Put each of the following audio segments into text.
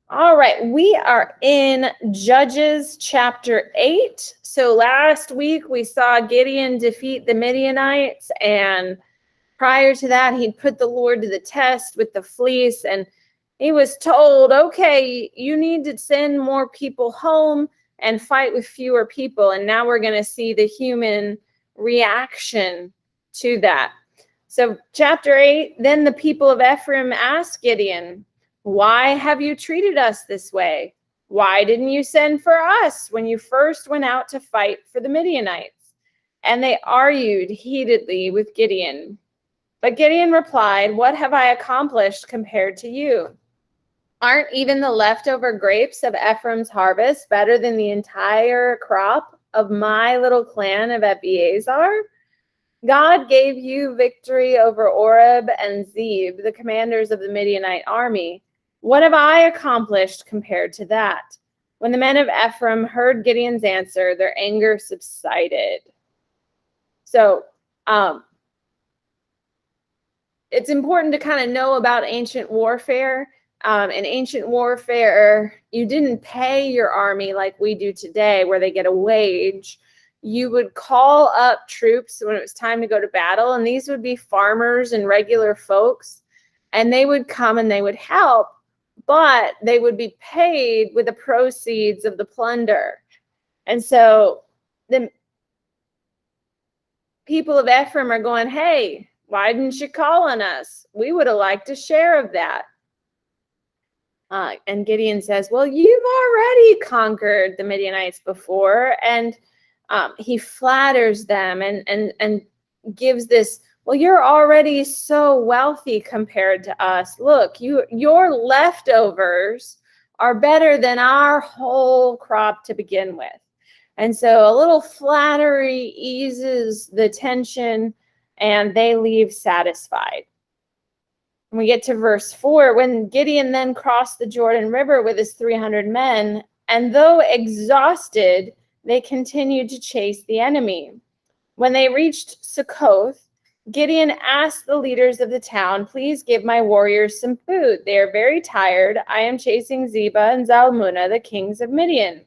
All right, we are in Judges chapter 8. So last week we saw Gideon defeat the Midianites, and prior to that, he'd put the Lord to the test with the fleece, and he was told, okay, you need to send more people home and fight with fewer people. And now we're going to see the human reaction to that. So chapter 8, then the people of Ephraim asked Gideon, why have you treated us this way? Why didn't you send for us when you first went out to fight for the Midianites? And they argued heatedly with Gideon. But Gideon replied, what have I accomplished compared to you? Aren't even the leftover grapes of Ephraim's harvest better than the entire crop of my little clan of Abiezer? God gave you victory over Oreb and Zeb, the commanders of the Midianite army. What have I accomplished compared to that? When the men of Ephraim heard Gideon's answer, their anger subsided. So it's important to kind of know about ancient warfare. In ancient warfare, you didn't pay your army like we do today, where they get a wage. You would call up troops when it was time to go to battle, and these would be farmers and regular folks, and they would come and they would help, but they would be paid with the proceeds of the plunder. And so the people of Ephraim are going, hey, why didn't you call on us? We would have liked a share of that. And Gideon says, well, you've already conquered the Midianites before. And he flatters them and gives this, well, you're already so wealthy compared to us. Look, your leftovers are better than our whole crop to begin with. And so a little flattery eases the tension, and they leave satisfied. When we get to verse 4, when Gideon then crossed the Jordan River with his 300 men, and though exhausted, they continued to chase the enemy. When they reached Succoth, Gideon asked the leaders of the town, please give my warriors some food. They are very tired. I am chasing Zebah and Zalmunna, the kings of Midian.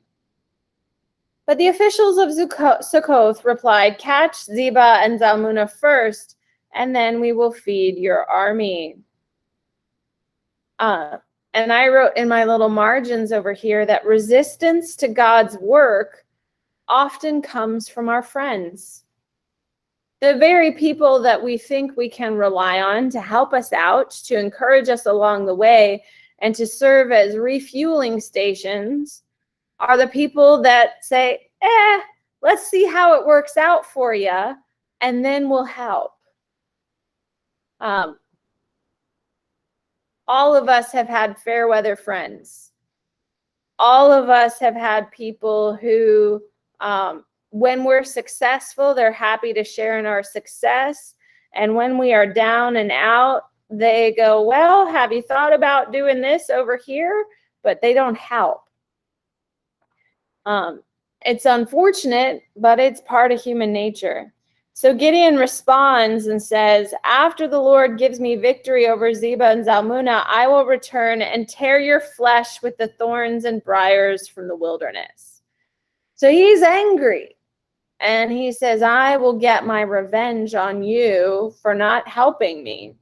But the officials of Succoth replied, catch Zebah and Zalmunna first, and then we will feed your army. And I wrote in my little margins over here that resistance to God's work often comes from our friends. The very people that we think we can rely on to help us out, to encourage us along the way, and to serve as refueling stations are the people that say, let's see how it works out for you, and then we'll help. All of us have had fair weather friends. All of us have had people who, when we're successful, they're happy to share in our success. And when we are down and out, they go, well, have you thought about doing this over here? But they don't help. It's unfortunate, but it's part of human nature. So Gideon responds and says, after the Lord gives me victory over Zebah and Zalmunna, I will return and tear your flesh with the thorns and briars from the wilderness. So he's angry. And he says, I will get my revenge on you for not helping me.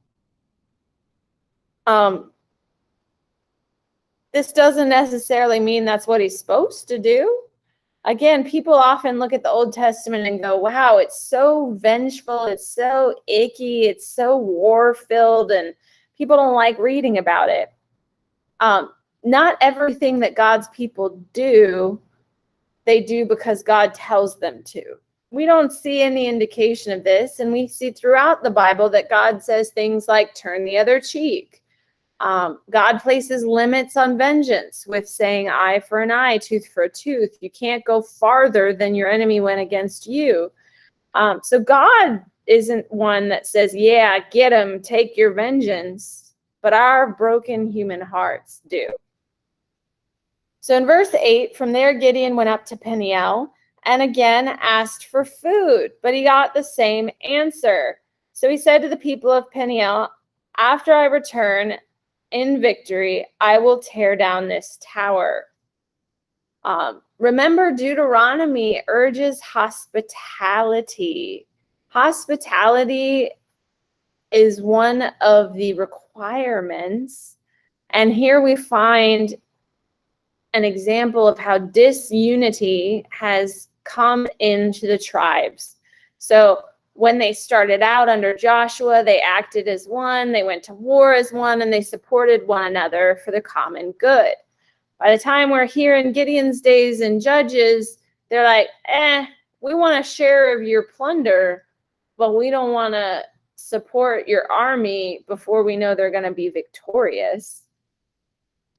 This doesn't necessarily mean that's what he's supposed to do. Again, people often look at the Old Testament and go, wow, it's so vengeful, it's so icky, it's so war-filled, and people don't like reading about it. Not everything that God's people do, they do because God tells them to. We don't see any indication of this, and we see throughout the Bible that God says things like, turn the other cheek. God places limits on vengeance with saying eye for an eye, tooth for a tooth. You can't go farther than your enemy went against you. So God isn't one that says, yeah, get him, take your vengeance. But our broken human hearts do. So in verse 8, from there Gideon went up to Peniel and again asked for food, but he got the same answer. So he said to the people of Peniel, after I return, in victory, I will tear down this tower. Remember, Deuteronomy urges hospitality. Hospitality is one of the requirements. And here we find an example of how disunity has come into the tribes. So when they started out under Joshua, they acted as one, they went to war as one, and they supported one another for the common good. By the time we're here in Gideon's days and Judges, they're like, we want a share of your plunder, but we don't want to support your army before we know they're going to be victorious.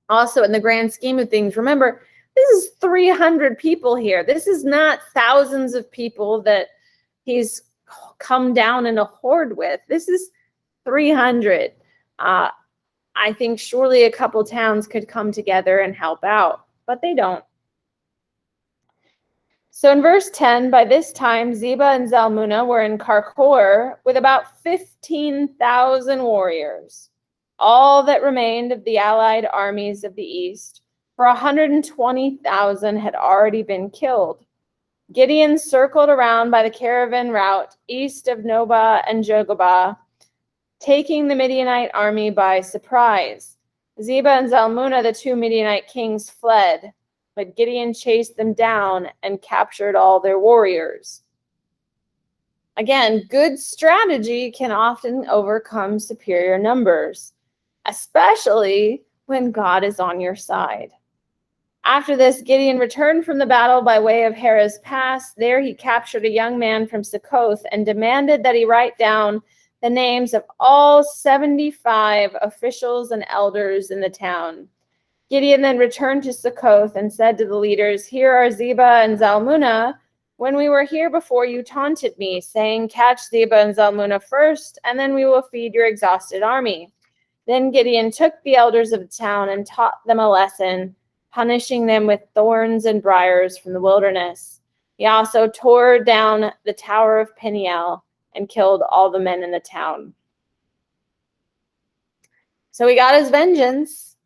Also, in the grand scheme of things, remember, this is 300 people here. This is not thousands of people that he's come down in a horde with. This is 300. I think surely a couple towns could come together and help out, but they don't. So in verse 10, by this time, Zebah and Zalmunna were in Karkor with about 15,000 warriors, all that remained of the allied armies of the east, for 120,000 had already been killed. Gideon circled around by the caravan route east of Nobah and Jogabah, taking the Midianite army by surprise. Zebah and Zalmunna, the two Midianite kings, fled, but Gideon chased them down and captured all their warriors. Again, good strategy can often overcome superior numbers, especially when God is on your side. After this, Gideon returned from the battle by way of Heres Pass. There he captured a young man from Succoth and demanded that he write down the names of all 75 officials and elders in the town. Gideon then returned to Succoth and said to the leaders, "Here are Zebah and Zalmunna. When we were here before, you taunted me, saying, 'Catch Zebah and Zalmunna first, and then we will feed your exhausted army.' Then Gideon took the elders of the town and taught them a lesson, punishing them with thorns and briars from the wilderness. He also tore down the tower of Peniel and killed all the men in the town." So he got his vengeance.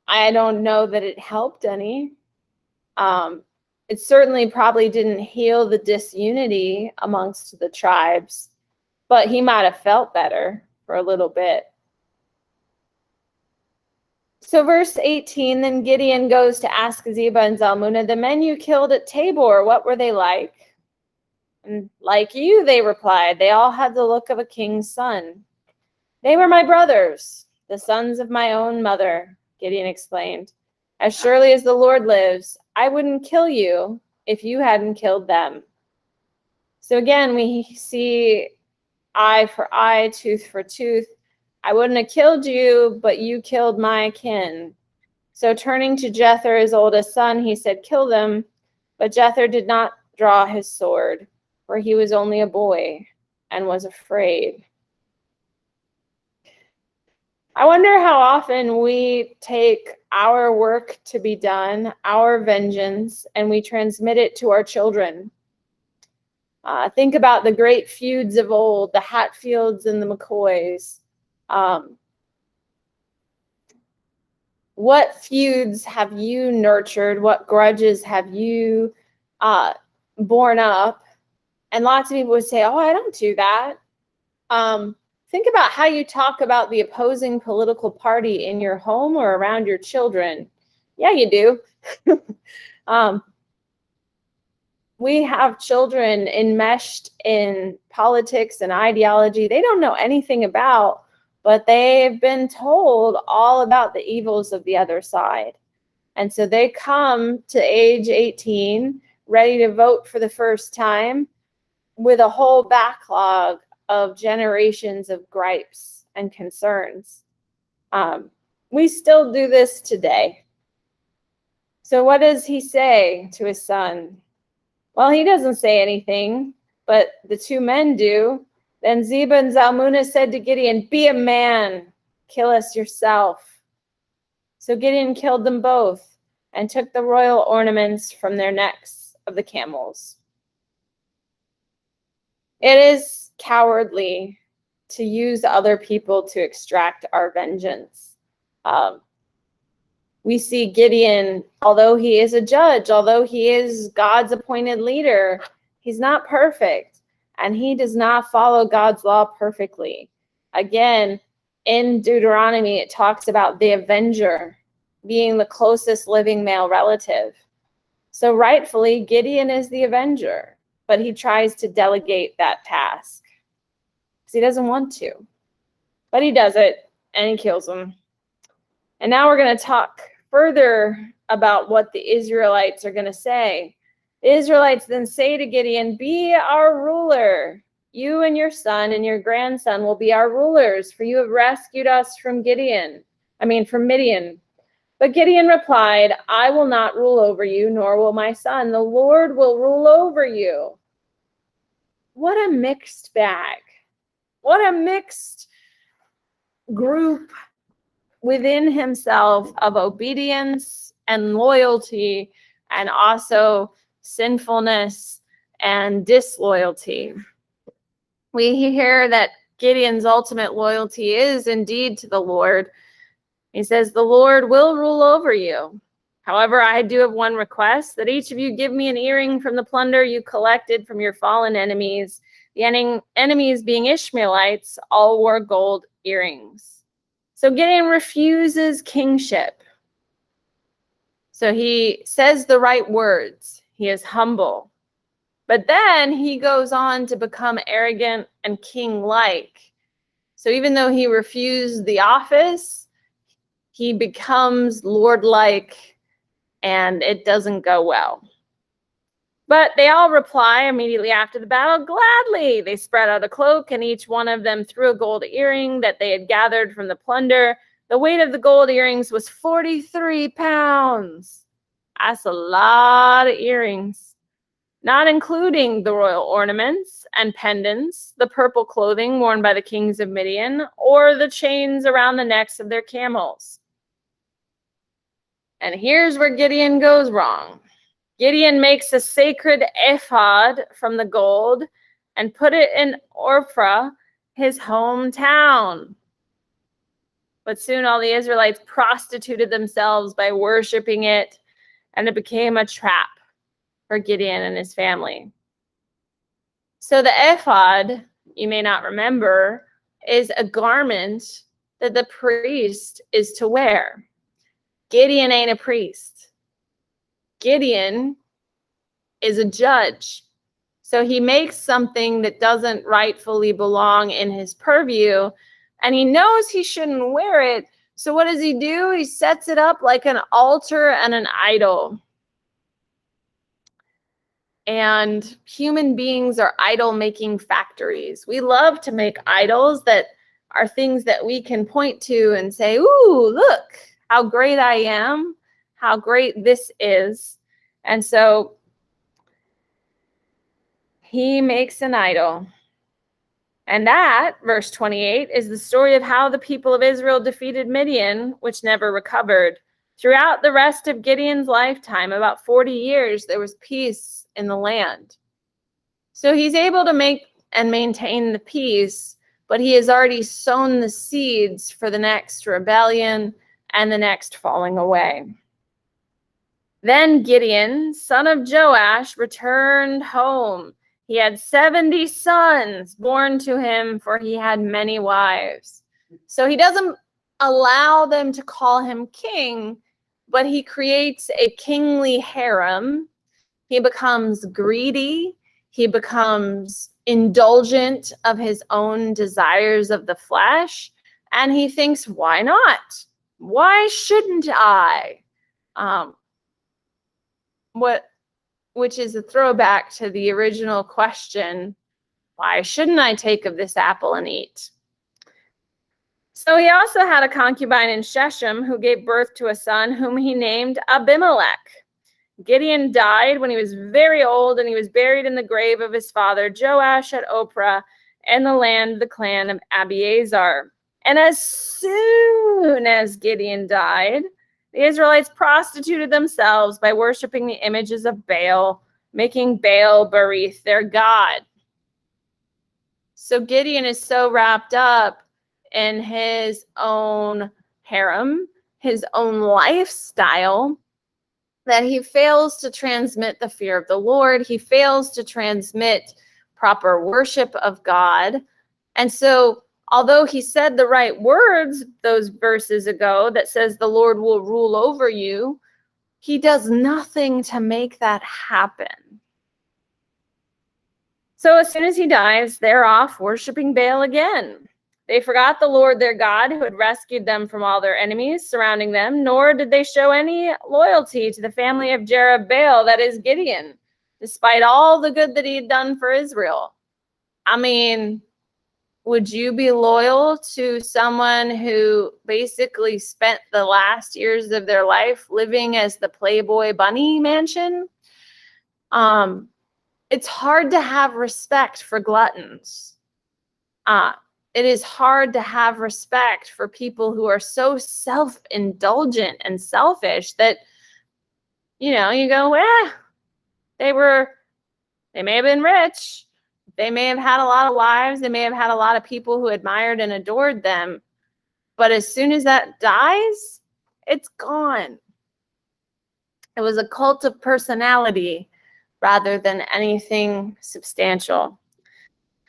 I don't know that it helped any. It certainly probably didn't heal the disunity amongst the tribes, but he might have felt better for a little bit. So verse 18, then Gideon goes to ask Zebah and Zalmunna, "The men you killed at Tabor, what were they like?" "And like you," they replied. "They all had the look of a king's son." "They were my brothers, the sons of my own mother," Gideon explained. "As surely as the Lord lives, I wouldn't kill you if you hadn't killed them." So again, we see eye for eye, tooth for tooth. I wouldn't have killed you, but you killed my kin. So turning to Jephthah, his oldest son, he said, "Kill them." But Jephthah did not draw his sword, for he was only a boy and was afraid. I wonder how often we take our work to be done, our vengeance, and we transmit it to our children. Think about the great feuds of old, the Hatfields and the McCoys. What feuds have you nurtured? What grudges have you borne up? And lots of people would say, "Oh, I don't do that." Think about how you talk about the opposing political party in your home or around your children. Yeah, you do. We have children enmeshed in politics and ideology they don't know anything about, but they've been told all about the evils of the other side. And so they come to age 18, ready to vote for the first time, with a whole backlog of generations of gripes and concerns. We still do this today. So what does he say to his son? Well, he doesn't say anything, but the two men do. Then Zebah and Zalmunna said to Gideon, "Be a man, kill us yourself." So Gideon killed them both and took the royal ornaments from their necks of the camels. It is cowardly to use other people to extract our vengeance. We see Gideon, although he is a judge, although he is God's appointed leader, he's not perfect, and he does not follow God's law perfectly. Again, in Deuteronomy, it talks about the avenger being the closest living male relative. So rightfully, Gideon is the avenger, but he tries to delegate that task because he doesn't want to. But he does it, and he kills him. And now we're going to talk further about what the Israelites are going to say. The Israelites then say to Gideon, "Be our ruler. You and your son and your grandson will be our rulers, for you have rescued us from Midian. But Gideon replied, I will not rule over you, nor will my son. The Lord will rule over you." What a mixed bag. What a mixed group within himself of obedience and loyalty, and also sinfulness and disloyalty. We hear that Gideon's ultimate loyalty is indeed to the Lord. He says, "The Lord will rule over you. However, I do have one request, that each of you give me an earring from the plunder you collected from your fallen enemies." The enemies being Ishmaelites all wore gold earrings. So Gideon refuses kingship. So he says the right words. He is humble. But then he goes on to become arrogant and king-like. So even though he refused the office, he becomes lord-like, and it doesn't go well. But they all reply immediately after the battle, "Gladly." They spread out a cloak, and each one of them threw a gold earring that they had gathered from the plunder. The weight of the gold earrings was 43 pounds. That's a lot of earrings, not including the royal ornaments and pendants, the purple clothing worn by the kings of Midian, or the chains around the necks of their camels. And here's where Gideon goes wrong. Gideon makes a sacred ephod from the gold and put it in Ophrah, his hometown. But soon all the Israelites prostituted themselves by worshiping it, and it became a trap for Gideon and his family. So the ephod, you may not remember, is a garment that the priest is to wear. Gideon ain't a priest. Gideon is a judge. So he makes something that doesn't rightfully belong in his purview, and he knows he shouldn't wear it. So what does he do? He sets it up like an altar and an idol. And human beings are idol-making factories. We love to make idols that are things that we can point to and say, "Ooh, look how great I am, how great this is." And so he makes an idol. And that, verse 28, is the story of how the people of Israel defeated Midian, which never recovered. Throughout the rest of Gideon's lifetime, about 40 years, there was peace in the land. So he's able to make and maintain the peace, but he has already sown the seeds for the next rebellion and the next falling away. Then Gideon, son of Joash, returned home. He had 70 sons born to him, for he had many wives. So he doesn't allow them to call him king, but he creates a kingly harem. He becomes greedy. He becomes indulgent of his own desires of the flesh. And he thinks, why not? Why shouldn't I? Which is a throwback to the original question, why shouldn't I take of this apple and eat? So he also had a concubine in Shechem who gave birth to a son whom he named Abimelech. Gideon died when he was very old, and he was buried in the grave of his father Joash at Ophrah in the land of the clan of Abiezer. And as soon as Gideon died, the Israelites prostituted themselves by worshiping the images of Baal, making Baal Berith their god. So Gideon is so wrapped up in his own harem, his own lifestyle, that he fails to transmit the fear of the Lord. He fails to transmit proper worship of God. And so, although he said the right words those verses ago that says the Lord will rule over you, he does nothing to make that happen. So as soon as he dies, they're off worshiping Baal again. They forgot the Lord their God, who had rescued them from all their enemies surrounding them, nor did they show any loyalty to the family of Jerubbaal, that is Gideon, despite all the good that he had done for Israel. I mean, would you be loyal to someone who basically spent the last years of their life living as the Playboy Bunny mansion? It's hard to have respect for gluttons. It is hard to have respect for people who are so self-indulgent and selfish that, you go, they may have been rich. They may have had a lot of wives. They may have had a lot of people who admired and adored them. But as soon as that dies, it's gone. It was a cult of personality rather than anything substantial.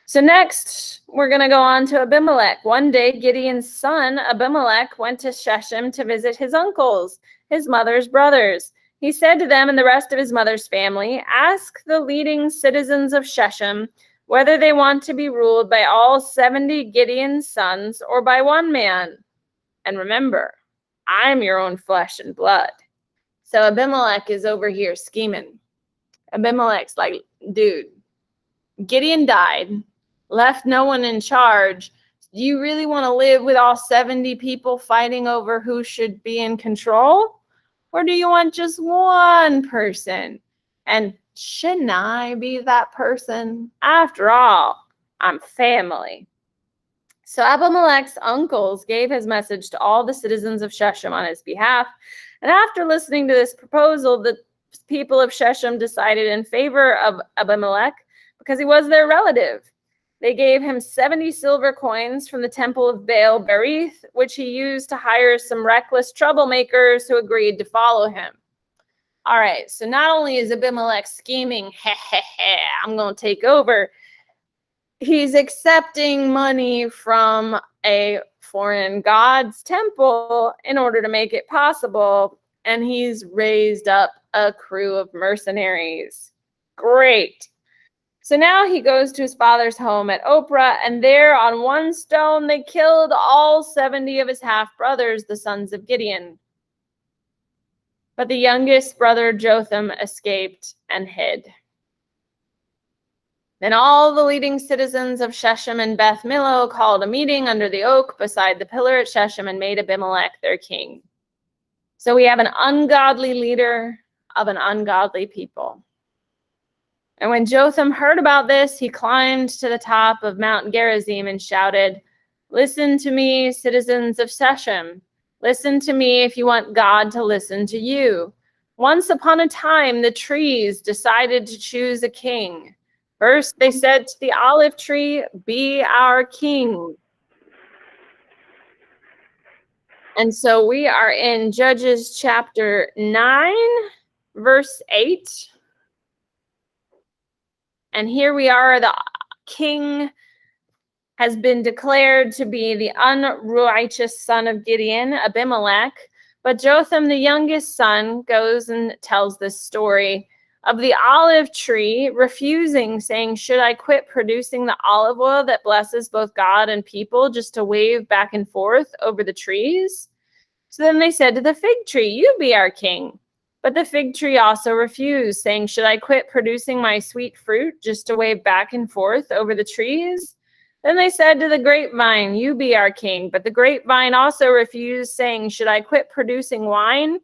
So next, we're going to go on to Abimelech. One day, Gideon's son, Abimelech, went to Shechem to visit his uncles, his mother's brothers. He said to them and the rest of his mother's family, "Ask the leading citizens of Shechem whether they want to be ruled by all 70 Gideon's sons or by one man. And remember, I'm your own flesh and blood." So Abimelech is over here scheming. Abimelech's like, dude, Gideon died, left no one in charge. Do you really want to live with all 70 people fighting over who should be in control? Or do you want just one person? And shouldn't I be that person? After all, I'm family. So Abimelech's uncles gave his message to all the citizens of Shechem on his behalf. And after listening to this proposal, the people of Shechem decided in favor of Abimelech because he was their relative. They gave him 70 silver coins from the temple of Baal Berith, which he used to hire some reckless troublemakers who agreed to follow him. All right, so not only is Abimelech scheming, I'm going to take over, he's accepting money from a foreign god's temple in order to make it possible, and he's raised up a crew of mercenaries. Great. So now he goes to his father's home at Ophrah, and there on one stone they killed all 70 of his half-brothers, the sons of Gideon. But the youngest brother Jotham escaped and hid. Then all the leading citizens of Shechem and Beth Millo called a meeting under the oak beside the pillar at Shechem and made Abimelech their king. So we have an ungodly leader of an ungodly people. And when Jotham heard about this, he climbed to the top of Mount Gerizim and shouted, "Listen to me, citizens of Shechem. Listen to me if you want God to listen to you. Once upon a time, the trees decided to choose a king. First, they said to the olive tree, 'Be our king.'" And so we are in Judges chapter 9, verse 8. And here we are, the king has been declared to be the unrighteous son of Gideon, Abimelech. But Jotham, the youngest son, goes and tells this story of the olive tree refusing, saying, "Should I quit producing the olive oil that blesses both God and people just to wave back and forth over the trees?" So then they said to the fig tree, "You be our king." But the fig tree also refused, saying, "Should I quit producing my sweet fruit just to wave back and forth over the trees?" Then they said to the grapevine, "You be our king." But the grapevine also refused, saying, "Should I quit producing wine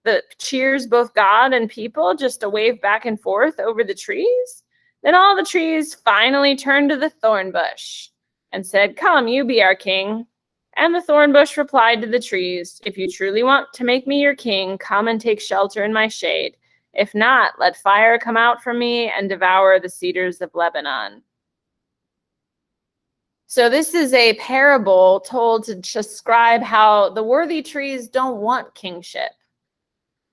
that cheers both God and people just to wave back and forth over the trees?" Then all the trees finally turned to the thorn bush and said, "Come, you be our king." And the thorn bush replied to the trees, "If you truly want to make me your king, come and take shelter in my shade. If not, let fire come out from me and devour the cedars of Lebanon." So this is a parable told to describe how the worthy trees don't want kingship.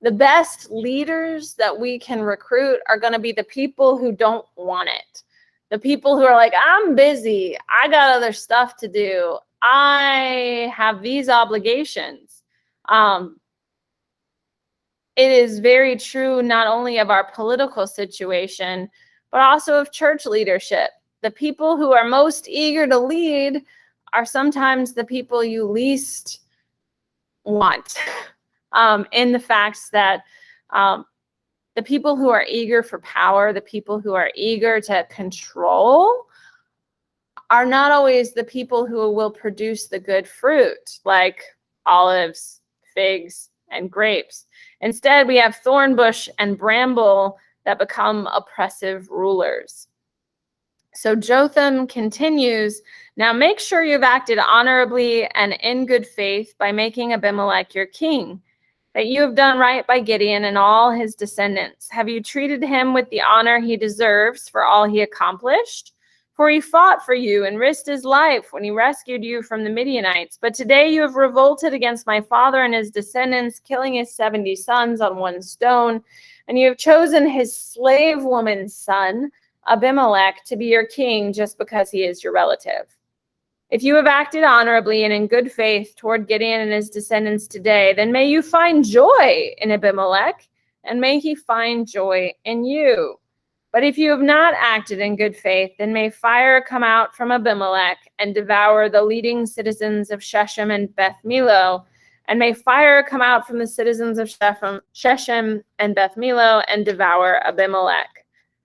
The best leaders that we can recruit are going to be the people who don't want it. The people who are like, I'm busy. I got other stuff to do. I have these obligations. It is very true not only of our political situation, but also of church leadership. The people who are most eager to lead are sometimes the people you least want, in the facts that the people who are eager for power, the people who are eager to control, are not always the people who will produce the good fruit, like olives, figs, and grapes. Instead, we have thorn bush and bramble that become oppressive rulers. So Jotham continues, now make sure you've acted honorably and in good faith by making Abimelech your king, that you have done right by Gideon and all his descendants. Have you treated him with the honor he deserves for all he accomplished? For he fought for you and risked his life when he rescued you from the Midianites. But today you have revolted against my father and his descendants, killing his 70 sons on one stone. And you have chosen his slave woman's son, Abimelech, to be your king just because he is your relative. If you have acted honorably and in good faith toward Gideon and his descendants today, then may you find joy in Abimelech, and may he find joy in you. But if you have not acted in good faith, then may fire come out from Abimelech and devour the leading citizens of Shechem and Beth Millo, and may fire come out from the citizens of Shechem and Beth Millo and devour Abimelech.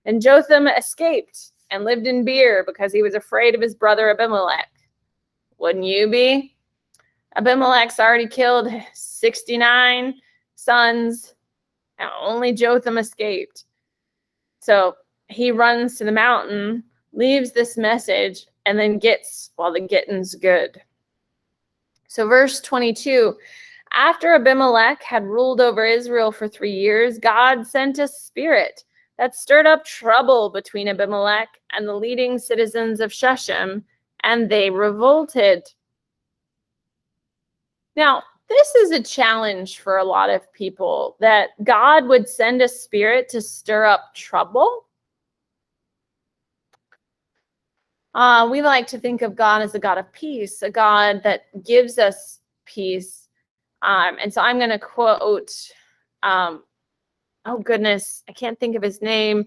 And Jotham escaped and lived in Beer because he was afraid of his brother Abimelech. Wouldn't you be? Abimelech's already killed 69 sons, and only Jotham escaped. So he runs to the mountain, leaves this message, and then gets while the getting's good. So verse 22, after Abimelech had ruled over Israel for 3 years, God sent a spirit that stirred up trouble between Abimelech and the leading citizens of Shechem, and they revolted. Now, this is a challenge for a lot of people, that God would send a spirit to stir up trouble. We like to think of God as a God of peace, a God that gives us peace. And so I'm going to quote, oh goodness, I can't think of his name.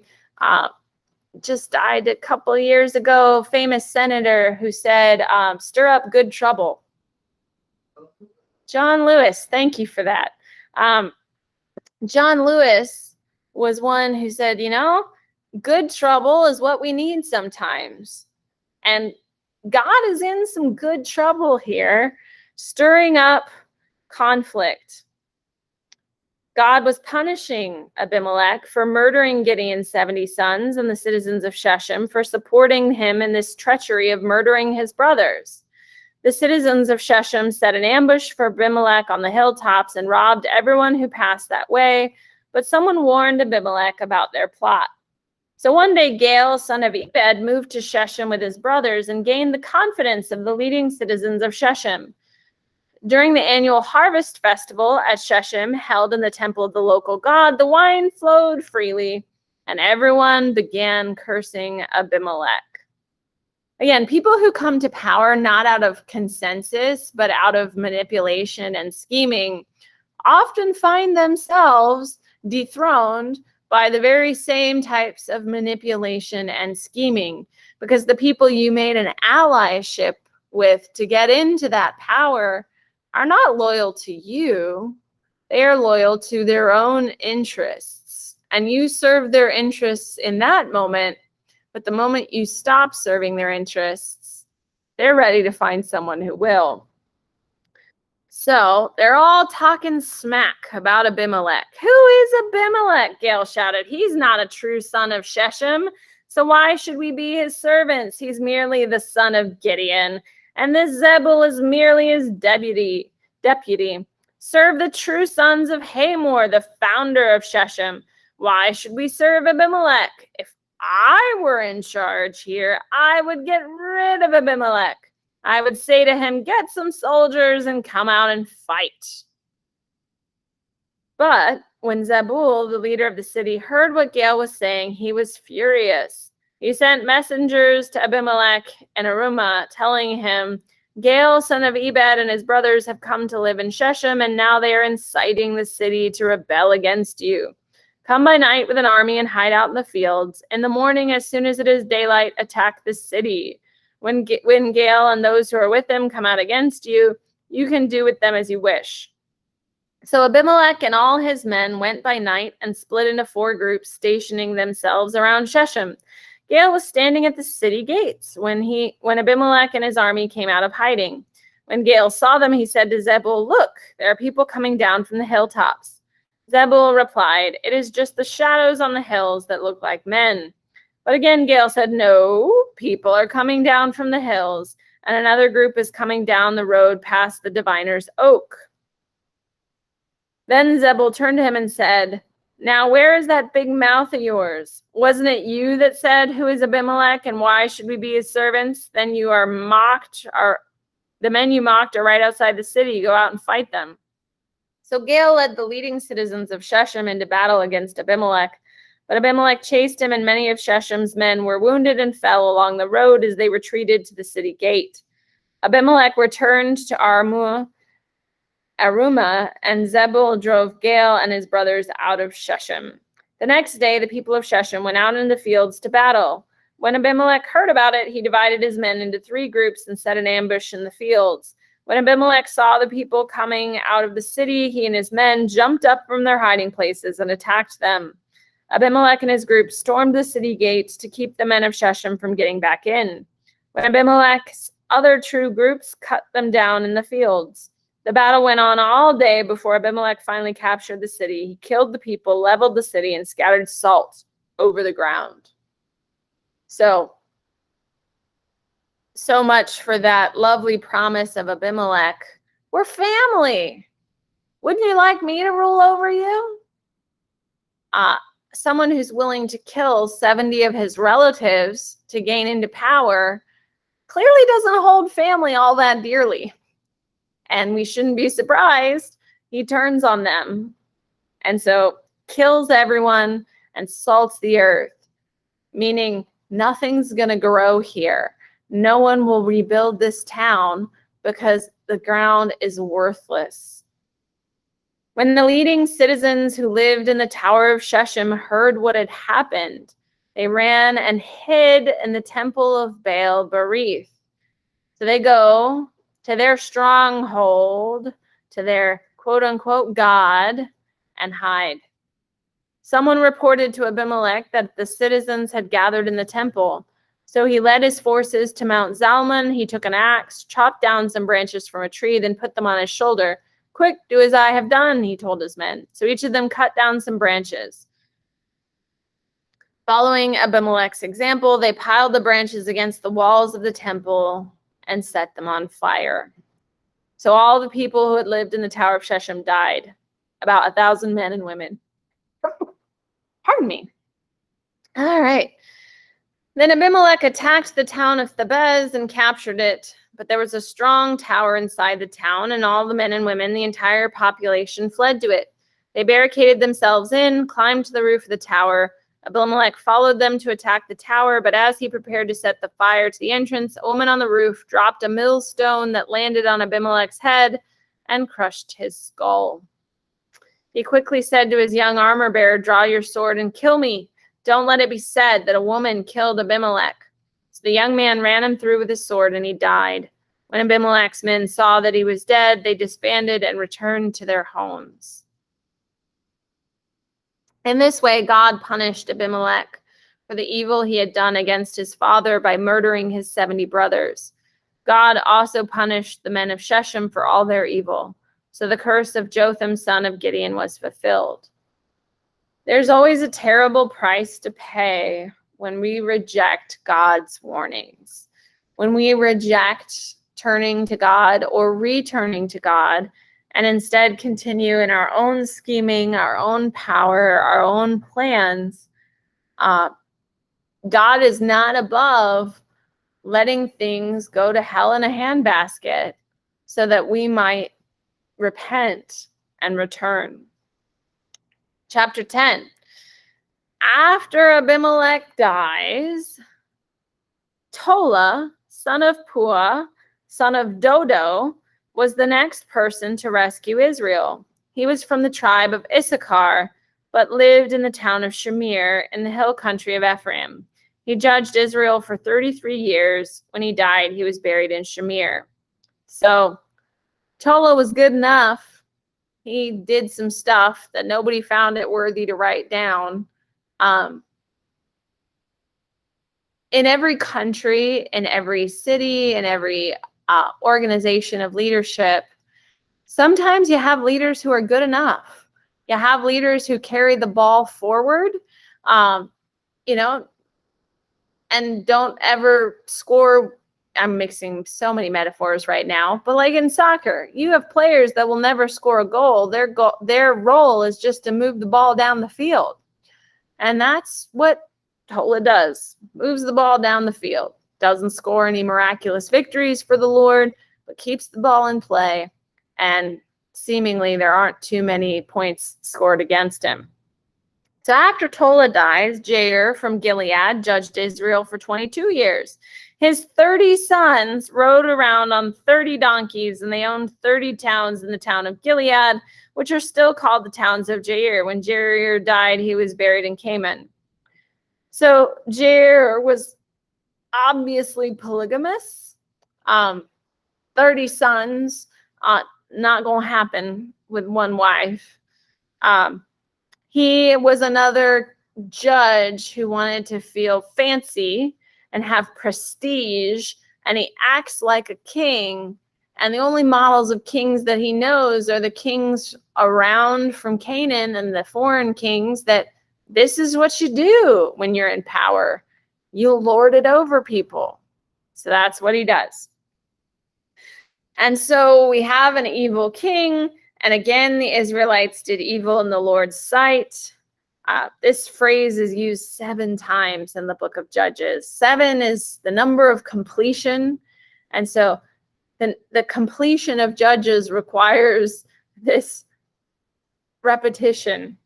Just died a couple years ago, famous senator who said, stir up good trouble. John Lewis, thank you for that. John Lewis was one who said, you know, good trouble is what we need sometimes. And God is in some good trouble here, stirring up conflict. God was punishing Abimelech for murdering Gideon's 70 sons and the citizens of Shechem for supporting him in this treachery of murdering his brothers. The citizens of Shechem set an ambush for Abimelech on the hilltops and robbed everyone who passed that way, but someone warned Abimelech about their plot. So one day Gaal, son of Ebed, moved to Shechem with his brothers and gained the confidence of the leading citizens of Shechem. During the annual harvest festival at Shechem, held in the temple of the local god, the wine flowed freely, and everyone began cursing Abimelech. Again, people who come to power not out of consensus, but out of manipulation and scheming, often find themselves dethroned by the very same types of manipulation and scheming, because the people you made an allyship with to get into that power are not loyal to you. They are loyal to their own interests, and you serve their interests in that moment. But the moment you stop serving their interests, they're ready to find someone who will. So they're all talking smack about Abimelech. Who is Abimelech? Gaal shouted. He's not a true son of Shechem. So why should we be his servants? He's merely the son of Gideon, and this Zebul is merely his deputy. Serve the true sons of Hamor, the founder of Shechem. Why should we serve Abimelech? If I were in charge here, I would get rid of Abimelech. I would say to him, get some soldiers and come out and fight. But when Zebul, the leader of the city, heard what Gaal was saying, he was furious. He sent messengers to Abimelech and Arumah, telling him, Gaal, son of Ebed, and his brothers have come to live in Shechem, and now they are inciting the city to rebel against you. Come by night with an army and hide out in the fields. In the morning, as soon as it is daylight, attack the city. When Gaal and those who are with him come out against you, you can do with them as you wish. So Abimelech and all his men went by night and split into 4 groups, stationing themselves around Shechem. Gaal was standing at the city gates when Abimelech and his army came out of hiding. When Gaal saw them, he said to Zebul, look, there are people coming down from the hilltops. Zebul replied, it is just the shadows on the hills that look like men. But again, Gaal said, no, people are coming down from the hills, and another group is coming down the road past the diviner's oak. Then Zebul turned to him and said, now where is that big mouth of yours? Wasn't it you that said, who is Abimelech, and why should we be his servants? Then you are mocked, the men you mocked are right outside the city. Go out and fight them. So Gaal led the leading citizens of Shechem into battle against Abimelech. But Abimelech chased him, and many of Shechem's men were wounded and fell along the road as they retreated to the city gate. Abimelech returned to Arumah, and Zebul drove Gaal and his brothers out of Shechem. The next day, the people of Shechem went out in the fields to battle. When Abimelech heard about it, he divided his men into 3 groups and set an ambush in the fields. When Abimelech saw the people coming out of the city, he and his men jumped up from their hiding places and attacked them. Abimelech and his group stormed the city gates to keep the men of Shechem from getting back in. When Abimelech's other true groups cut them down in the fields. The battle went on all day before Abimelech finally captured the city. He killed the people, leveled the city, and scattered salt over the ground. So much for that lovely promise of Abimelech. We're family. Wouldn't you like me to rule over you? Someone who's willing to kill 70 of his relatives to gain into power clearly doesn't hold family all that dearly. And we shouldn't be surprised he turns on them. And so kills everyone and salts the earth, meaning nothing's going to grow here. No one will rebuild this town because the ground is worthless. When the leading citizens who lived in the Tower of Shechem heard what had happened, they ran and hid in the temple of Baal Berith. So they go to their stronghold, to their quote-unquote God, and hide. Someone reported to Abimelech that the citizens had gathered in the temple. So he led his forces to Mount Zalmon. He took an axe, chopped down some branches from a tree, then put them on his shoulder. Quick, do as I have done, he told his men. So each of them cut down some branches. Following Abimelech's example, they piled the branches against the walls of the temple and set them on fire. So all the people who had lived in the Tower of Shechem died, about 1,000 men and women. Pardon me. All right. Then Abimelech attacked the town of Thebez and captured it. But there was a strong tower inside the town, and all the men and women, the entire population, fled to it. They barricaded themselves in, climbed to the roof of the tower. Abimelech followed them to attack the tower, but as he prepared to set the fire to the entrance, a woman on the roof dropped a millstone that landed on Abimelech's head and crushed his skull. He quickly said to his young armor-bearer, draw your sword and kill me. Don't let it be said that a woman killed Abimelech. So the young man ran him through with his sword, and he died. When Abimelech's men saw that he was dead, they disbanded and returned to their homes. In this way, God punished Abimelech for the evil he had done against his father by murdering his 70 brothers. God also punished the men of Shechem for all their evil. So the curse of Jotham, son of Gideon, was fulfilled. There's always a terrible price to pay when we reject God's warnings. When we reject turning to God or returning to God, and instead continue in our own scheming, our own power, our own plans, God is not above letting things go to hell in a handbasket so that we might repent and return. Chapter 10. After Abimelech dies, Tola, son of Puah, son of Dodo, was the next person to rescue Israel. He was from the tribe of Issachar, but lived in the town of Shamir in the hill country of Ephraim. He judged Israel for 33 years. When he died, he was buried in Shamir. So Tola was good enough. He did some stuff that nobody found it worthy to write down. In every country, in every city, in every organization of leadership, sometimes you have leaders who are good enough. You have leaders who carry the ball forward, and don't ever score. I'm mixing so many metaphors right now, but like in soccer, you have players that will never score a goal. Their role is just to move the ball down the field. And that's what Tola does. Moves the ball down the field. Doesn't score any miraculous victories for the Lord, but keeps the ball in play. And seemingly there aren't too many points scored against him. So after Tola dies, Jair from Gilead judged Israel for 22 years. His 30 sons rode around on 30 donkeys, and they owned 30 towns in the town of Gilead, which are still called the towns of Jair. When Jair died, he was buried in Canaan. So Jair was obviously polygamous. 30 sons, not going to happen with one wife. He was another judge who wanted to feel fancy and have prestige, and he acts like a king. And the only models of kings that he knows are the kings around from Canaan and the foreign kings, that this is what you do when you're in power. You lord it over people. So that's what he does. And so we have an evil king. And again, the Israelites did evil in the Lord's sight. This phrase is used 7 times in the book of Judges. 7 is the number of completion. And so the completion of Judges requires this repetition.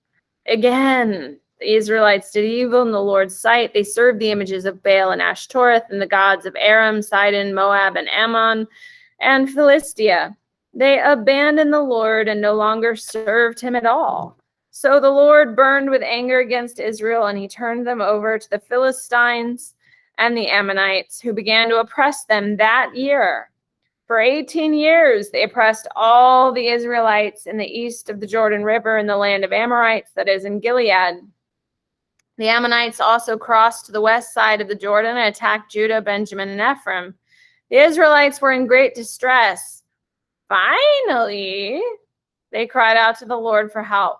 Again, the Israelites did evil in the Lord's sight. They served the images of Baal and Ashtoreth and the gods of Aram, Sidon, Moab, and Ammon, and Philistia. They abandoned the Lord and no longer served him at all. So the Lord burned with anger against Israel, and he turned them over to the Philistines and the Ammonites, who began to oppress them that year. For 18 years, they oppressed all the Israelites in the east of the Jordan River in the land of Amorites, that is in Gilead. The Ammonites also crossed to the west side of the Jordan and attacked Judah, Benjamin, and Ephraim. The Israelites were in great distress. Finally, they cried out to the Lord for help,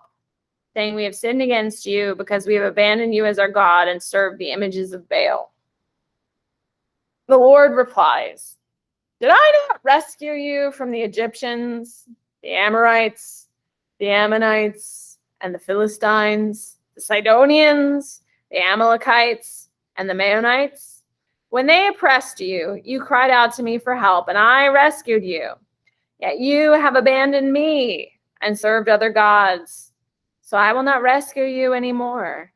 saying, "We have sinned against you because we have abandoned you as our God and served the images of Baal." The Lord replies, "Did I not rescue you from the Egyptians, the Amorites, the Ammonites, and the Philistines, the Sidonians, the Amalekites, and the Maonites? When they oppressed you, you cried out to me for help, and I rescued you. Yet you have abandoned me and served other gods. So I will not rescue you anymore.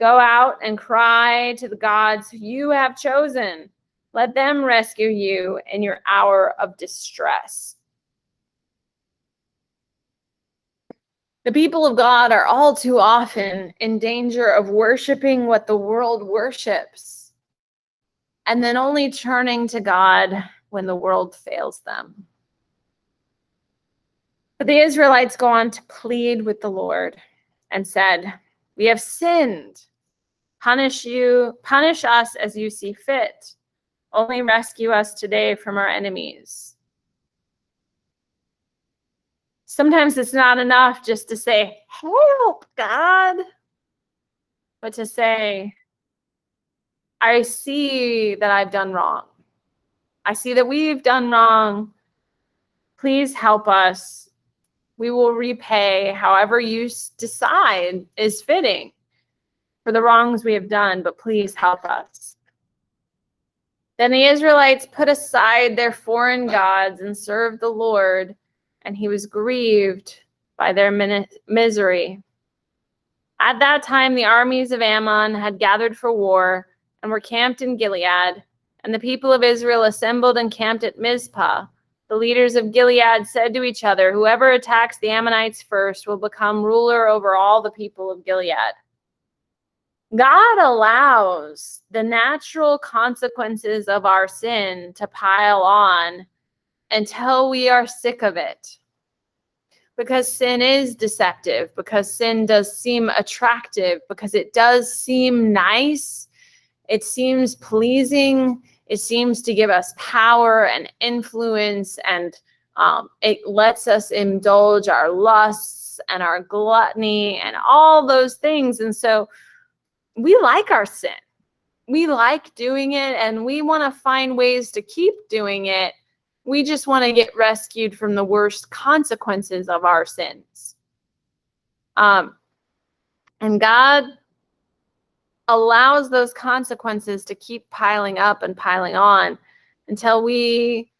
Go out and cry to the gods you have chosen. Let them rescue you in your hour of distress." The people of God are all too often in danger of worshiping what the world worships, and then only turning to God when the world fails them. But the Israelites go on to plead with the Lord and said, "We have sinned. Punish us as you see fit. Only rescue us today from our enemies." Sometimes it's not enough just to say, "Help, God," but to say, "I see that I've done wrong. I see that we've done wrong. Please help us. We will repay however you decide is fitting." for the wrongs we have done, but please help us." Then the Israelites put aside their foreign gods and served the Lord, and he was grieved by their misery. At that time, the armies of Ammon had gathered for war and were camped in Gilead, and the people of Israel assembled and camped at Mizpah. The leaders of Gilead said to each other, "Whoever attacks the Ammonites first will become ruler over all the people of Gilead." God allows the natural consequences of our sin to pile on until we are sick of it. Because sin is deceptive, because sin does seem attractive, because it does seem nice, it seems pleasing, it seems to give us power and influence, and it lets us indulge our lusts and our gluttony and all those things. And so we like our sin. We like doing it, and we want to find ways to keep doing it. We just want to get rescued from the worst consequences of our sins. And God allows those consequences to keep piling up and piling on until we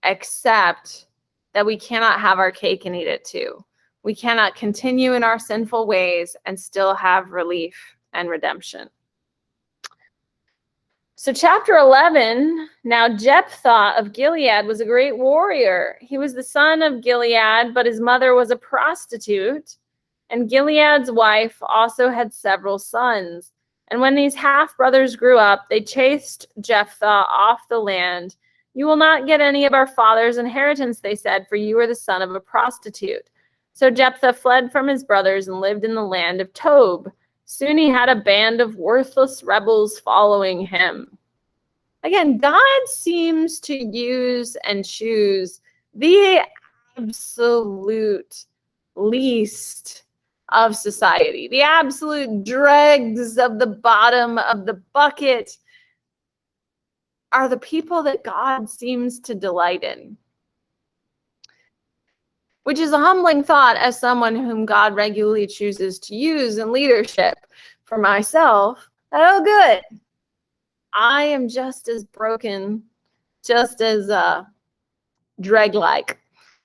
accept that we cannot have our cake and eat it too. We cannot continue in our sinful ways and still have relief and redemption. So chapter 11, now Jephthah of Gilead was a great warrior. He was the son of Gilead, but his mother was a prostitute. And Gilead's wife also had several sons. And when these half-brothers grew up, they chased Jephthah off the land. "You will not get any of our father's inheritance," they said, "for you are the son of a prostitute." So Jephthah fled from his brothers and lived in the land of Tob. Soon he had a band of worthless rebels following him. Again, God seems to use and choose the absolute least of society, the absolute dregs of the bottom of the bucket are the people that God seems to delight in. Which is a humbling thought as someone whom God regularly chooses to use in leadership. For myself, oh good, I am just as broken, just as dreg-like.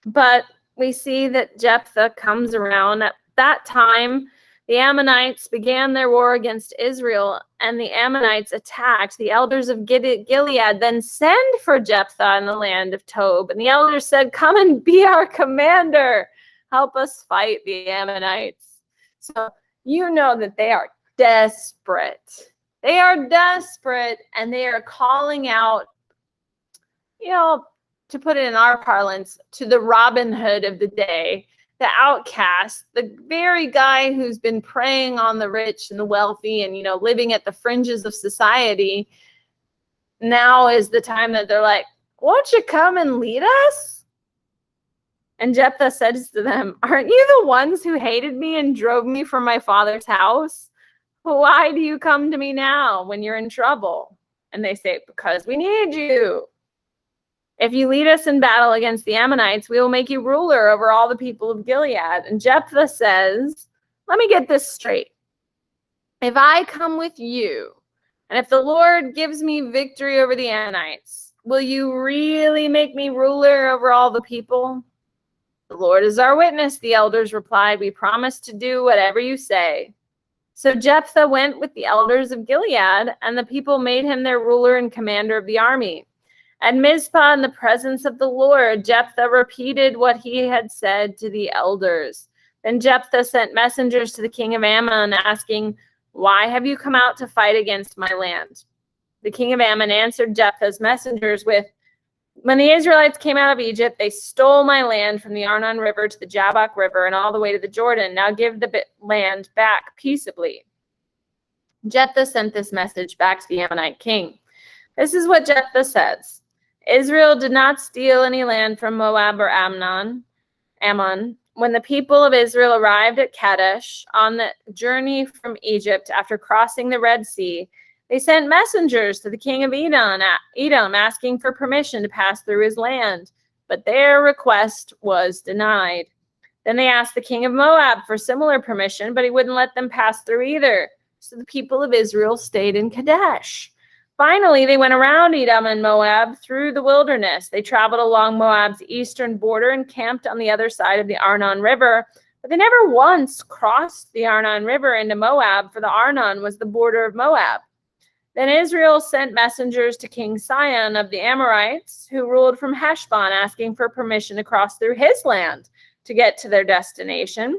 But we see that Jephthah comes around. At that time, the Ammonites began their war against Israel, and the Ammonites attacked. The elders of Gilead then send for Jephthah in the land of Tob. And the elders said, "Come and be our commander. Help us fight the Ammonites." So you know that they are desperate. They are desperate, and they are calling out, to put it in our parlance, to the Robin Hood of the day, the outcast, the very guy who's been preying on the rich and the wealthy and, living at the fringes of society. Now is the time that they're like, "Won't you come and lead us?" And Jephthah says to them, "Aren't you the ones who hated me and drove me from my father's house? Why do you come to me now when you're in trouble?" And they say, "Because we need you. If you lead us in battle against the Ammonites, we will make you ruler over all the people of Gilead." And Jephthah says, "Let me get this straight. If I come with you, and if the Lord gives me victory over the Ammonites, will you really make me ruler over all the people?" "The Lord is our witness," the elders replied. "We promise to do whatever you say." So Jephthah went with the elders of Gilead, and the people made him their ruler and commander of the army. At Mizpah, in the presence of the Lord, Jephthah repeated what he had said to the elders. Then Jephthah sent messengers to the king of Ammon, asking, "Why have you come out to fight against my land?" The king of Ammon answered Jephthah's messengers with, "When the Israelites came out of Egypt, they stole my land from the Arnon River to the Jabbok River and all the way to the Jordan. Now give the land back peaceably." Jephthah sent this message back to the Ammonite king. This is what Jephthah says: "Israel did not steal any land from Moab or Ammon. When the people of Israel arrived at Kaddish on the journey from Egypt after crossing the Red Sea, they sent messengers to the king of Edom asking for permission to pass through his land, but their request was denied. Then they asked the king of Moab for similar permission, but he wouldn't let them pass through either. So the people of Israel stayed in Kaddish. Finally, they went around Edom and Moab through the wilderness. They traveled along Moab's eastern border and camped on the other side of the Arnon River. But they never once crossed the Arnon River into Moab, for the Arnon was the border of Moab. Then Israel sent messengers to King Sihon of the Amorites, who ruled from Heshbon, asking for permission to cross through his land to get to their destination.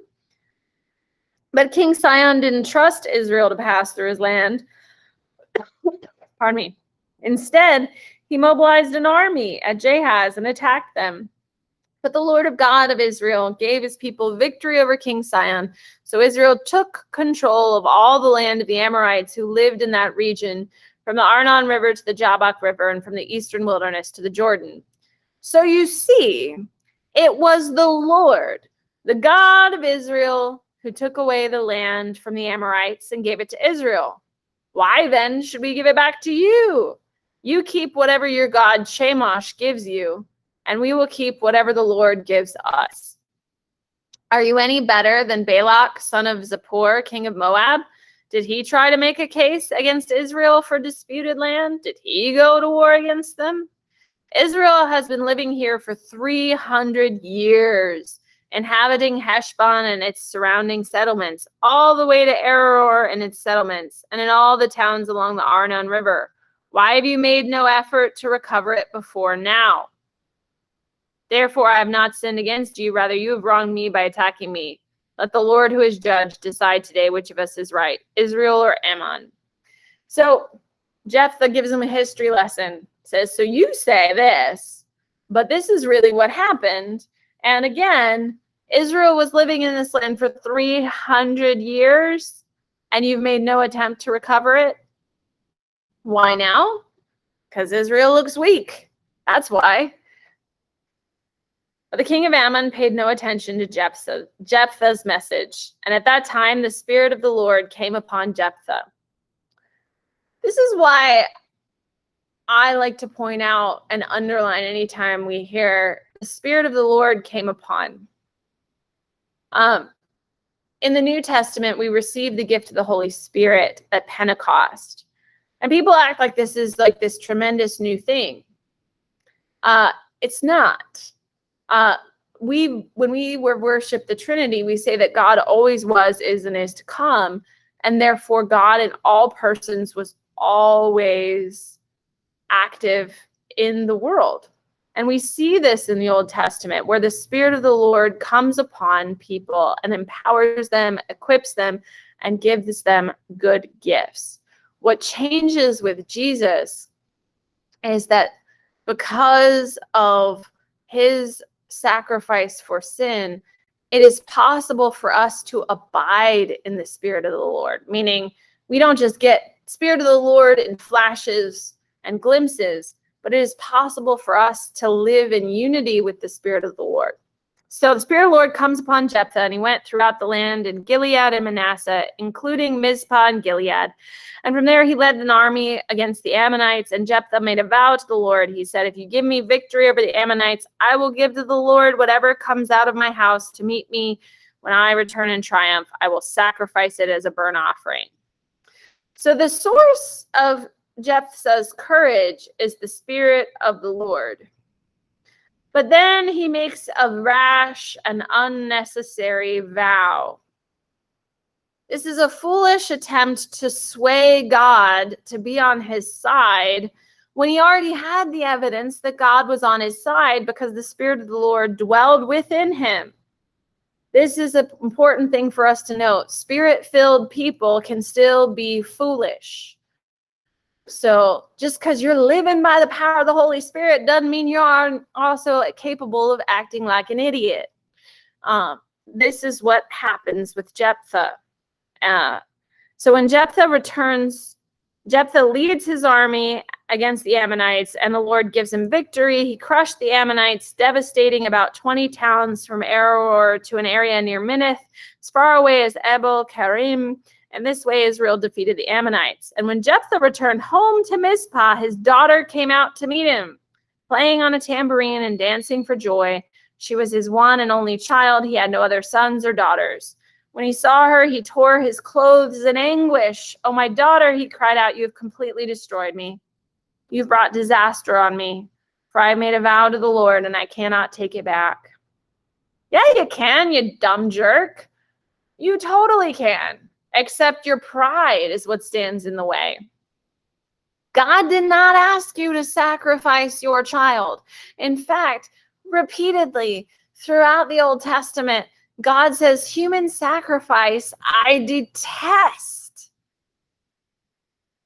But King Sihon didn't trust Israel to pass through his land. Pardon me. Instead, he mobilized an army at Jahaz and attacked them. But the Lord God of Israel gave his people victory over King Sihon. So Israel took control of all the land of the Amorites who lived in that region, from the Arnon River to the Jabbok River, and from the eastern wilderness to the Jordan. So you see, it was the Lord, the God of Israel, who took away the land from the Amorites and gave it to Israel. Why then should we give it back to you? You keep whatever your god Chemosh gives you, and we will keep whatever the Lord gives us. Are you any better than Balak, son of Zippor, king of Moab? Did he try to make a case against Israel for disputed land? Did he go to war against them? Israel has been living here for 300 years, inhabiting Heshbon and its surrounding settlements, all the way to Aror and its settlements, and in all the towns along the Arnon River. Why have you made no effort to recover it before now? Therefore, I have not sinned against you. Rather, you have wronged me by attacking me. Let the Lord who is judge decide today which of us is right, Israel or Ammon. So Jephthah gives him a history lesson. Says, so you say this, but this is really what happened. And again, Israel was living in this land for 300 years, and you've made no attempt to recover it. Why now? Because Israel looks weak. That's why. But the king of Ammon paid no attention to Jephthah's message. And at that time, the Spirit of the Lord came upon Jephthah. This is why I like to point out and underline anytime we hear the Spirit of the Lord came upon. In the New Testament, we receive the gift of the Holy Spirit at Pentecost. And people act like this is like this tremendous new thing. It's not. When we worship the Trinity, we say that God always was, is, and is to come. And therefore, God in all persons was always active in the world. And we see this in the Old Testament, where the Spirit of the Lord comes upon people and empowers them, equips them, and gives them good gifts. What changes with Jesus is that because of his sacrifice for sin, it is possible for us to abide in the Spirit of the Lord, meaning we don't just get Spirit of the Lord in flashes and glimpses, but it is possible for us to live in unity with the Spirit of the Lord. So the Spirit of the Lord comes upon Jephthah, and he went throughout the land in Gilead and Manasseh, including Mizpah and Gilead. And from there he led an army against the Ammonites, and Jephthah made a vow to the Lord. He said, if you give me victory over the Ammonites, I will give to the Lord whatever comes out of my house to meet me. When I return in triumph, I will sacrifice it as a burnt offering. So the source of Jephthah's courage is the Spirit of the Lord. But then he makes a rash and unnecessary vow. This is a foolish attempt to sway God to be on his side when he already had the evidence that God was on his side because the Spirit of the Lord dwelled within him. This is an important thing for us to note. Spirit-filled people can still be foolish. So just because you're living by the power of the Holy Spirit doesn't mean you are also capable of acting like an idiot. This is what happens with Jephthah. So when Jephthah returns, Jephthah leads his army against the Ammonites, and the Lord gives him victory. He crushed the Ammonites, devastating about 20 towns from Aror to an area near Minnith, as far away as Abel Karim. And this way Israel defeated the Ammonites. And when Jephthah returned home to Mizpah, his daughter came out to meet him, playing on a tambourine and dancing for joy. She was his one and only child. He had no other sons or daughters. When he saw her, he tore his clothes in anguish. "Oh, my daughter," he cried out, "you have completely destroyed me. You've brought disaster on me, for I made a vow to the Lord, and I cannot take it back." Yeah, you can, you dumb jerk. You totally can, except your pride is what stands in the way. God did not ask you to sacrifice your child. In fact, repeatedly throughout the Old Testament, God says, human sacrifice, I detest.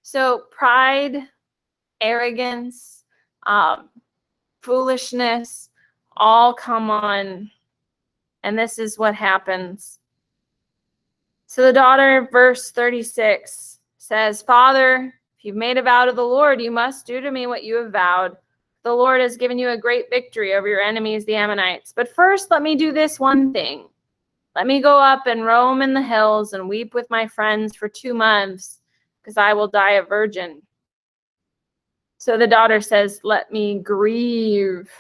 So pride, arrogance, foolishness, all come on. And this is what happens. So the daughter, verse 36, says, "Father, if you've made a vow to the Lord, you must do to me what you have vowed. The Lord has given you a great victory over your enemies, the Ammonites. But first, let me do this one thing. Let me go up and roam in the hills and weep with my friends for 2 months, because I will die a virgin." So the daughter says, "Let me grieve."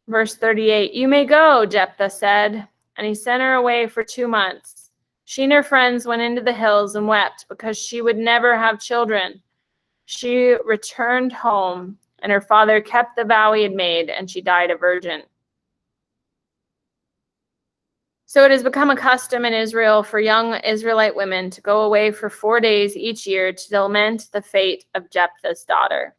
Verse 38, "You may go," Jephthah said, and he sent her away for 2 months. She and her friends went into the hills and wept because she would never have children. She returned home, and her father kept the vow he had made, and she died a virgin. So it has become a custom in Israel for young Israelite women to go away for 4 days each year to lament the fate of Jephthah's daughter.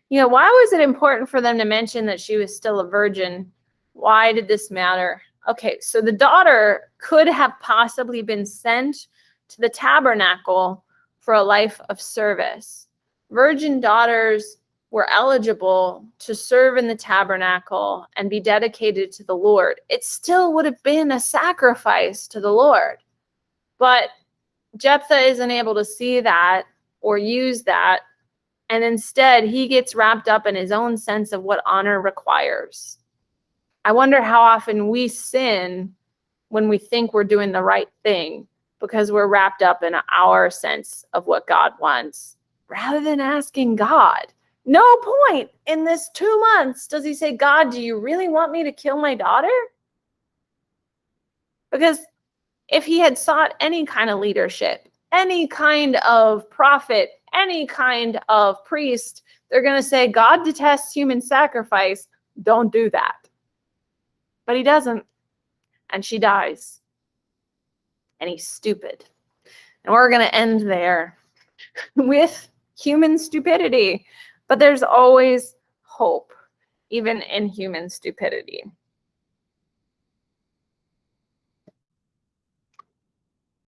Why was it important for them to mention that she was still a virgin? Why did this matter? Okay, so the daughter could have possibly been sent to the tabernacle for a life of service. Virgin daughters were eligible to serve in the tabernacle and be dedicated to the Lord. It still would have been a sacrifice to the Lord. But Jephthah isn't able to see that or use that. And instead, he gets wrapped up in his own sense of what honor requires. I wonder how often we sin when we think we're doing the right thing because we're wrapped up in our sense of what God wants, rather than asking God. No point in this 2 months does he say, "God, do you really want me to kill my daughter?" Because if he had sought any kind of leadership, any kind of prophet, any kind of priest, they're going to say, "God detests human sacrifice. Don't do that." But he doesn't. And she dies. And he's stupid. And we're going to end there with human stupidity. But there's always hope, even in human stupidity.